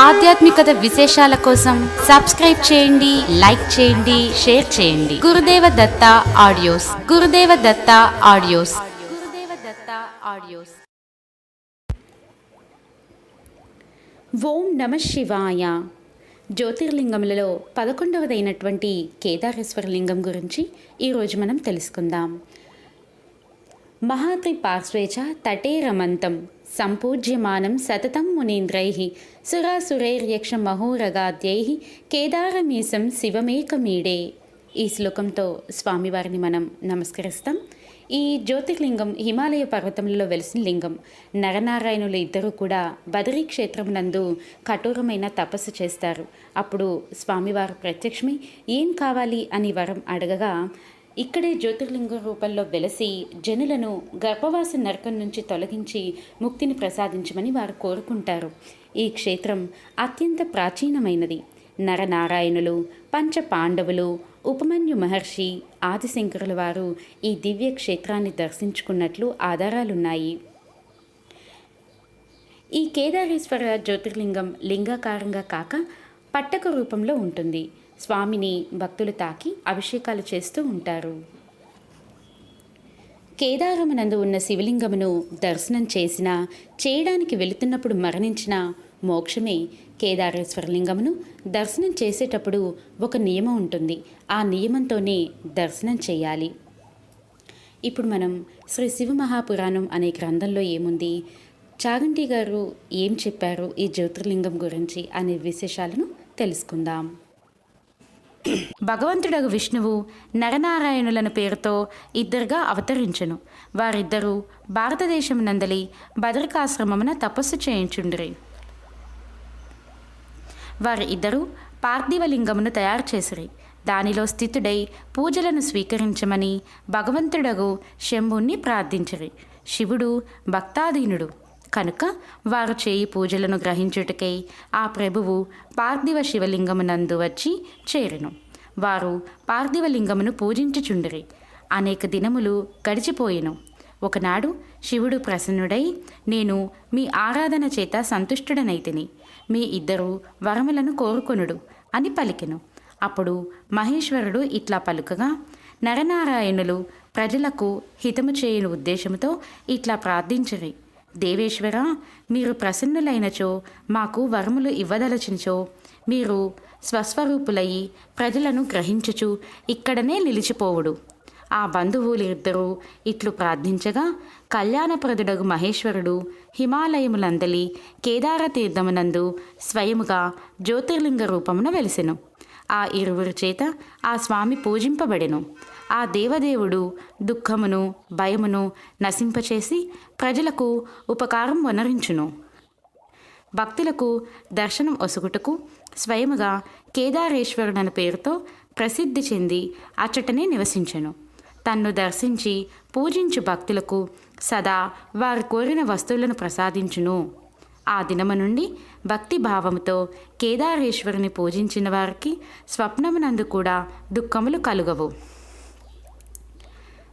ఆధ్యాత్మికత విశేషాల కోసం సబ్స్క్రైబ్ చేయండి, లైక్ చేయండి, షేర్ చేయండి. గురుదేవ దత్త ఆడియోస్, గురుదేవ దత్త ఆడియోస్, గురుదేవ దత్త ఆడియోస్. ఓం నమ శివాయ. జ్యోతిర్లింగములలో 11వదైనటువంటి కేదారేశ్వర లింగం గురించి ఈరోజు మనం తెలుసుకుందాం. మహాత్రి పార్శ్వేచ తటే రమంతం సంపూజ్యమానం సతతం మునీంద్రైః సురాసురైర్యక్ష మహోరగాద్యైః కేదారమీశం శివమేకమీడే. ఈ శ్లోకంతో స్వామివారిని మనం నమస్కరిస్తాం. ఈ జ్యోతిర్లింగం హిమాలయ పర్వతంలో వెలిసిన లింగం. నరనారాయణులు ఇద్దరూ కూడా బదరీ క్షేత్రమునందు కఠోరమైన తపస్సు చేస్తారు. అప్పుడు స్వామివారు ప్రత్యక్షమై ఏం కావాలి అని వరం అడగగా ఇక్కడే జ్యోతిర్లింగ రూపంలో వెలసి జనులను గర్భవాస నరకం నుంచి తొలగించి ముక్తిని ప్రసాదించమని వారు కోరుకుంటారు. ఈ క్షేత్రం అత్యంత ప్రాచీనమైనది. నరనారాయణులు, పంచ పాండవులు, ఉపమన్యు మహర్షి, ఆదిశంకరుల వారు ఈ దివ్య క్షేత్రాన్ని దర్శించుకున్నట్లు ఆధారాలున్నాయి. ఈ కేదారేశ్వర జ్యోతిర్లింగం లింగాకారంగా కాక పట్టక రూపంలో ఉంటుంది. స్వామిని భక్తులు తాకి అభిషేకాలు చేస్తూ ఉంటారు. కేదారమునందు ఉన్న శివలింగమును దర్శనం చేసినా, చేయడానికి వెళుతున్నప్పుడు మరణించిన మోక్షమే. కేదారేశ్వర లింగమును దర్శనం చేసేటప్పుడు ఒక నియమం ఉంటుంది. ఆ నియమంతోనే దర్శనం చేయాలి. ఇప్పుడు మనం శ్రీ శివ మహాపురాణం అనే గ్రంథంలో ఏముంది, చాగంటి గారు ఏం చెప్పారు ఈ జ్యోతిర్లింగం గురించి అనే విశేషాలను తెలుసుకుందాం. భగవంతుడగు విష్ణువు నరనారాయణులను పేరుతో ఇద్దరుగా అవతరించెను. వారిద్దరూ భారతదేశం నందలి బదరికాశ్రమమున తపస్సు చేయించుండిరి. వారి ఇద్దరూ పార్థివలింగమును తయారు చేసిరి. దానిలో స్థితుడై పూజలను స్వీకరించమని భగవంతుడగు శంభుణ్ణి ప్రార్థించిరి. శివుడు భక్తాధీనుడు కనుక వారు చేయి పూజలను గ్రహించుటకై ఆ ప్రభువు పార్థివ శివలింగమునందు వచ్చి చేరెను. వారు పార్థివలింగమును పూజించుచుండిరి. అనేక దినములు గడిచిపోయెను. ఒకనాడు శివుడు ప్రసన్నుడై, నేను మీ ఆరాధన చేత సంతుష్టుడనైతిని. మీ ఇద్దరు వరములను కోరుకొనుడు అని పలికెను. అప్పుడు మహేశ్వరుడు ఇట్లా పలుకగా, నరనారాయణులు ప్రజలకు హితము చేయని ఉద్దేశముతో ఇట్లా ప్రార్థించిరి. దేవేశ్వర, మీరు ప్రసన్నులైనచో, మాకు వరములు ఇవ్వదలచినచో, మీరు స్వస్వరూపులయ్యి ప్రజలను గ్రహించుచు ఇక్కడనే నిలిచిపోవుడు. ఆ బంధువులు ఇద్దరూ ఇట్లు ప్రార్థించగా, కళ్యాణప్రదుడగు మహేశ్వరుడు హిమాలయములందలి కేదార తీర్థమునందు స్వయముగా జ్యోతిర్లింగ రూపమున వెలిసెను. ఆ ఇరువురి చేత ఆ స్వామి పూజింపబడెను. ఆ దేవదేవుడు దుఃఖమును భయమును నశింపచేసి ప్రజలకు ఉపకారం వనరించును. భక్తులకు దర్శనం ఒసుగుటకు స్వయముగా కేదారేశ్వరుడని పేరుతో ప్రసిద్ధి చెంది అచ్చటనే నివసించెను. తన్ను దర్శించి పూజించు భక్తులకు సదా వారు కోరిన వస్తువులను ప్రసాదించును. ఆ దినము నుండి భక్తి భావముతో కేదారేశ్వరుని పూజించిన వారికి స్వప్నమునందు కూడా దుఃఖములు కలుగవు.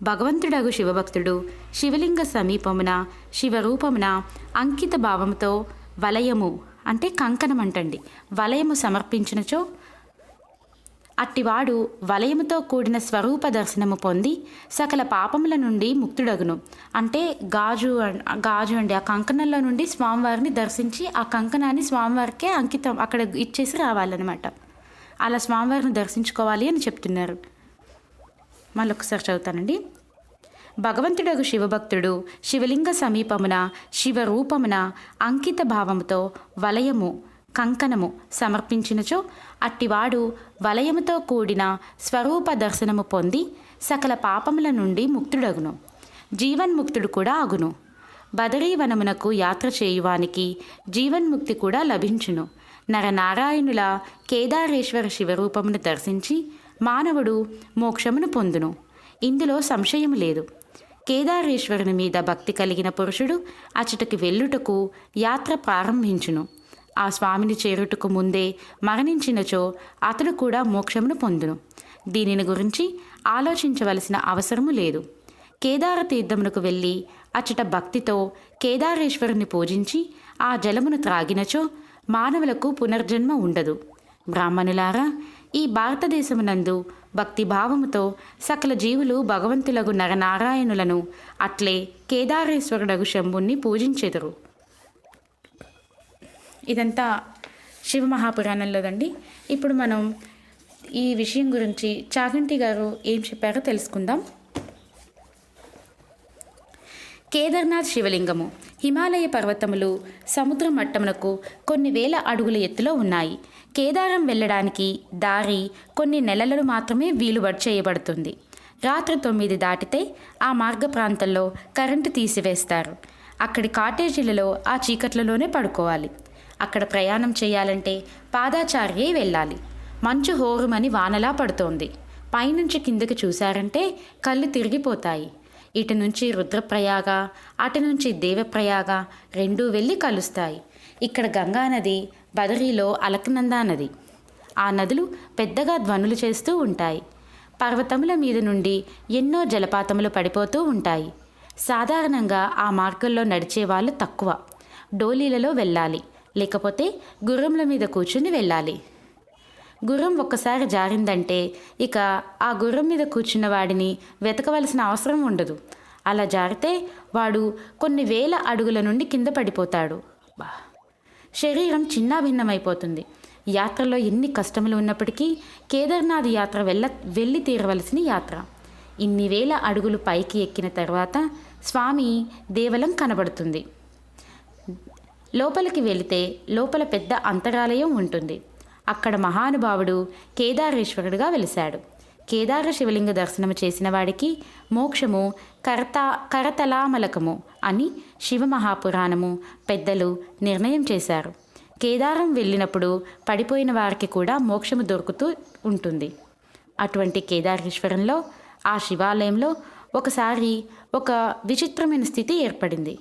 భగవంతుడగు శివభక్తుడు శివలింగ సమీపమున శివరూపమున అంకిత భావముతో వలయము అంటే కంకణం అంటండి వలయము సమర్పించినచో అట్టివాడు వలయముతో కూడిన స్వరూప దర్శనము పొంది సకల పాపముల నుండి ముక్తుడగును. అంటే గాజు అండి. ఆ కంకణంలో నుండి స్వామివారిని దర్శించి ఆ కంకణాన్ని స్వామివారికే అంకితం అక్కడ ఇచ్చేసి రావాలన్నమాట. అలా స్వామివారిని దర్శించుకోవాలి అని చెప్తున్నారు. మళ్ళొకసారి చదువుతానండి. భగవంతుడగు శివభక్తుడు శివలింగ సమీపమున శివరూపమున అంకిత భావముతో వలయము కంకణము సమర్పించినచో అట్టివాడు వలయముతో కూడిన స్వరూప దర్శనము పొంది సకల పాపముల నుండి ముక్తుడగును. జీవన్ముక్తుడు కూడా అగును. బదరీవనమునకు యాత్ర చేయువానికి జీవన్ముక్తి కూడా లభించును. నరనారాయణుల కేదారేశ్వర శివరూపమును దర్శించి మానవుడు మోక్షమును పొందును. ఇందులో సంశయము లేదు. కేదారేశ్వరుని మీద భక్తి కలిగిన పురుషుడు అచటకి వెళ్ళుటకు యాత్ర ప్రారంభించును. ఆ స్వామిని చేరుటకు ముందే మరణించినచో అతడు కూడా మోక్షమును పొందును. దీనిని గురించి ఆలోచించవలసిన అవసరము లేదు. కేదార తీర్థమునకు వెళ్ళి అచ్చట భక్తితో కేదారేశ్వరుని పూజించి ఆ జలమును త్రాగినచో మానవులకు పునర్జన్మ ఉండదు. బ్రాహ్మణులారా, ఈ భారతదేశమునందు భక్తిభావముతో సకల జీవులు భగవంతులగు నరనారాయణులను అట్లే కేదారేశ్వరుడగు శంభుణ్ణి పూజించెదరు. ఇదంతా శివమహాపురాణంలోదండి. ఇప్పుడు మనం ఈ విషయం గురించి చాగంటి గారు ఏం చెప్పారో తెలుసుకుందాం. కేదార్నాథ్ శివలింగము హిమాలయ పర్వతములు సముద్ర మట్టమునకు కొన్ని వేల అడుగుల ఎత్తులో ఉన్నాయి. కేదారం వెళ్ళడానికి దారి కొన్ని నెలలు మాత్రమే వీలుబడి చేయబడుతుంది. రాత్రి 9 దాటితే ఆ మార్గ ప్రాంతంలో కరెంటు తీసివేస్తారు. అక్కడి కాటేజీలలో ఆ చీకట్లలోనే పడుకోవాలి. అక్కడ ప్రయాణం చేయాలంటే పాదాచార్యే వెళ్ళాలి. మంచు హోరుమని వానలా పడుతోంది. పైనుంచి కిందకి చూశారంటే కళ్ళు తిరిగిపోతాయి. ఇటు నుంచి రుద్రప్రయాగ, అటు నుంచి దేవప్రయాగ రెండూ వెళ్ళి కలుస్తాయి. ఇక్కడ గంగానది, బదరీలో అలకనందా నది. ఆ నదులు పెద్దగా ధ్వనులు చేస్తూ ఉంటాయి. పర్వతముల మీద నుండి ఎన్నో జలపాతములు పడిపోతూ ఉంటాయి. సాధారణంగా ఆ మార్గంలో నడిచే వాళ్ళు తక్కువ. డోలీలలో వెళ్ళాలి, లేకపోతే గుర్రముల మీద కూర్చుని వెళ్ళాలి. గుర్రం ఒక్కసారి జారిందంటే ఇక ఆ గుర్రం మీద కూర్చున్న వాడిని వెతకవలసిన అవసరం ఉండదు. అలా జారితే వాడు కొన్ని వేల అడుగుల నుండి కింద పడిపోతాడు. శరీరం చిన్నాభిన్నమైపోతుంది. యాత్రలో ఎన్ని కష్టములు ఉన్నప్పటికీ కేదార్నాథ్ యాత్ర వెళ్ళి తీరవలసిన యాత్ర. ఇన్ని వేల అడుగులు పైకి ఎక్కిన తర్వాత స్వామి దేవలం కనబడుతుంది. లోపలికి వెళితే లోపల పెద్ద అంతరాలయం ఉంటుంది. అక్కడ మహానుభావుడు కేదారేశ్వరుడుగా వెలిశాడు. కేదార శివలింగ దర్శనము చేసిన వాడికి మోక్షము కరతలామలకము అని శివమహాపురాణము పెద్దలు నిర్ణయం చేశారు. కేదారం వెళ్ళినప్పుడు పడిపోయిన వారికి కూడా మోక్షము దొరుకుతూ ఉంటుంది. అటువంటి కేదారేశ్వరంలో ఆ శివాలయంలో ఒకసారి ఒక విచిత్రమైన స్థితి ఏర్పడింది.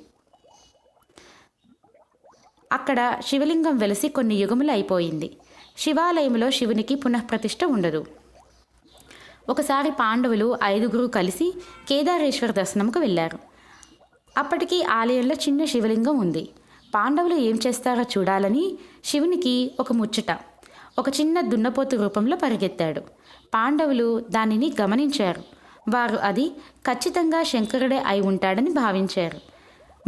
అక్కడ శివలింగం వెలిసి కొన్ని యుగములు అయిపోయింది. శివాలయంలో శివునికి పునఃప్రతిష్ఠ ఉండదు. ఒకసారి పాండవులు 5 కలిసి కేదారేశ్వర దర్శనంకు వెళ్ళారు. అప్పటికి ఆలయంలో చిన్న శివలింగం ఉంది. పాండవులు ఏం చేస్తారో చూడాలని శివునికి ఒక ముచ్చట. ఒక చిన్న దున్నపోతు రూపంలో పరిగెత్తాడు. పాండవులు దానిని గమనించారు. వారు అది ఖచ్చితంగా శంకరుడే అయి ఉంటాడని భావించారు.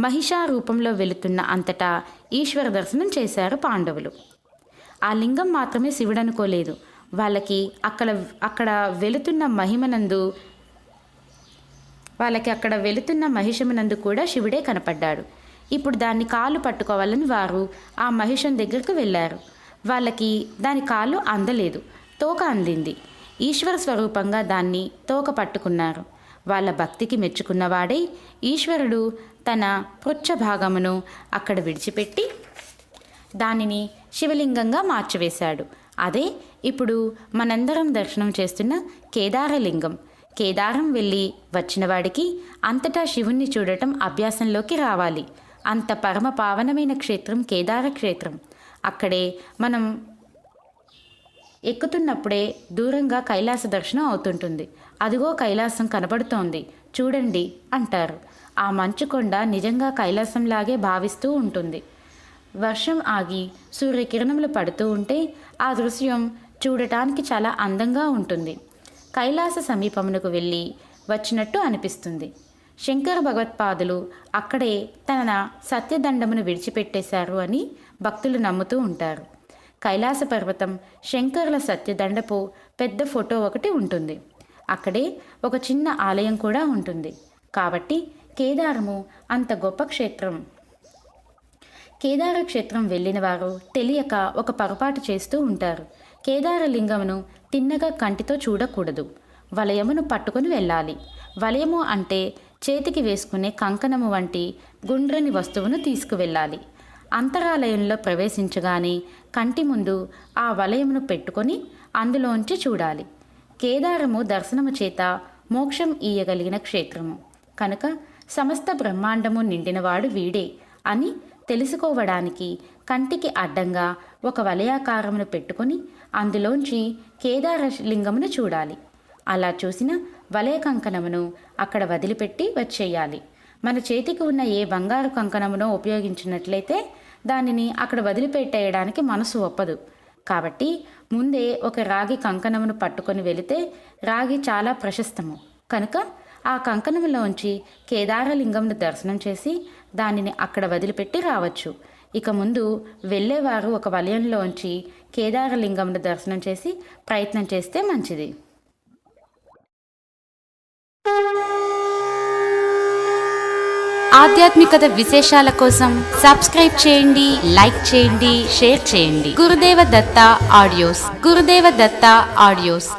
మహిషా రూపంలో వెళుతున్న అంతటా ఈశ్వర దర్శనం చేశారు పాండవులు. ఆ లింగం మాత్రమే శివుడనుకోలేదు. వాళ్ళకి అక్కడ వెళుతున్న మహిషమునందు కూడా శివుడే కనపడ్డాడు. ఇప్పుడు దాన్ని కాళ్ళు పట్టుకోవాలని వారు ఆ మహిషం దగ్గరకు వెళ్ళారు. వాళ్ళకి దాని కాళ్ళు అందలేదు, తోక అందింది. ఈశ్వర స్వరూపంగా దాన్ని తోక పట్టుకున్నారు. వాళ్ళ భక్తికి మెచ్చుకున్నవాడై ఈశ్వరుడు తన పృచ్ఛ భాగమును అక్కడ విడిచిపెట్టి దానిని శివలింగంగా మార్చివేశాడు. అదే ఇప్పుడు మనందరం దర్శనం చేస్తున్న కేదారలింగం. కేదారం వెళ్ళి వచ్చిన వాడికి అంతటా శివుణ్ణి చూడటం అభ్యాసంలోకి రావాలి. అంత పరమ పావనమైన క్షేత్రం కేదార క్షేత్రం. అక్కడే మనం ఎక్కుతున్నప్పుడే దూరంగా కైలాస దర్శనం అవుతుంటుంది. అదిగో కైలాసం కనబడుతోంది చూడండి అంటారు. ఆ మంచుకొండ నిజంగా కైలాసంలాగే భావిస్తూ ఉంటుంది. వర్షం ఆగి సూర్యకిరణములు పడుతూ ఉంటే ఆ దృశ్యం చూడటానికి చాలా అందంగా ఉంటుంది. కైలాస సమీపమునకు వెళ్ళి వచ్చినట్టు అనిపిస్తుంది. శంకర భగవత్పాదులు అక్కడే తన సత్యదండమును విడిచిపెట్టేశారు అని భక్తులు నమ్ముతూ ఉంటారు. కైలాస పర్వతం శంకరుల సత్యదండపు పెద్ద ఫోటో ఒకటి ఉంటుంది. అక్కడే ఒక చిన్న ఆలయం కూడా ఉంటుంది. కాబట్టి కేదారము అంత గొప్ప క్షేత్రం. కేదార క్షేత్రం వెళ్ళిన వారు తెలియక ఒక పొరపాటు చేస్తూ ఉంటారు. కేదారలింగమును తిన్నగా కంటితో చూడకూడదు. వలయమును పట్టుకుని వెళ్ళాలి. వలయము అంటే చేతికి వేసుకునే కంకణము వంటి గుండ్రని వస్తువును తీసుకువెళ్ళాలి. అంతరాలయంలో ప్రవేశించగానే కంటి ముందు ఆ వలయమును పెట్టుకొని అందులోంచి చూడాలి. కేదారము దర్శనము చేత మోక్షం ఇయ్యగలిగిన క్షేత్రము కనుక సమస్త బ్రహ్మాండము నిండినవాడు వీడే అని తెలుసుకోవడానికి కంటికి అడ్డంగా ఒక వలయాకారమును పెట్టుకొని అందులోంచి కేదార లింగమును చూడాలి. అలా చూసిన వలయ కంకణమును అక్కడ వదిలిపెట్టి వచ్చేయాలి. మన చేతికి ఉన్న ఏ బంగారు కంకణమునో ఉపయోగించినట్లయితే దానిని అక్కడ వదిలిపెట్టేయడానికి మనసు ఒప్పదు. కాబట్టి ముందే ఒక రాగి కంకణమును పట్టుకొని వెళితే రాగి చాలా ప్రశస్తము కనుక ఆ కంకణంలోంచి కేదారలింగంను దర్శనం చేసి దానిని అక్కడ వదిలిపెట్టి రావచ్చు. ఇక ముందు వెళ్ళేవారు ఒక వలయంలోంచి కేదారలింగంను దర్శనం చేసి ప్రయత్నం చేస్తే మంచిది. ఆధ్యాత్మికత విశేషాల కోసం సబ్స్క్రైబ్ చేయండి, లైక్ చేయండి, షేర్ చేయండి. గురుదేవ దత్త ఆడియోస్.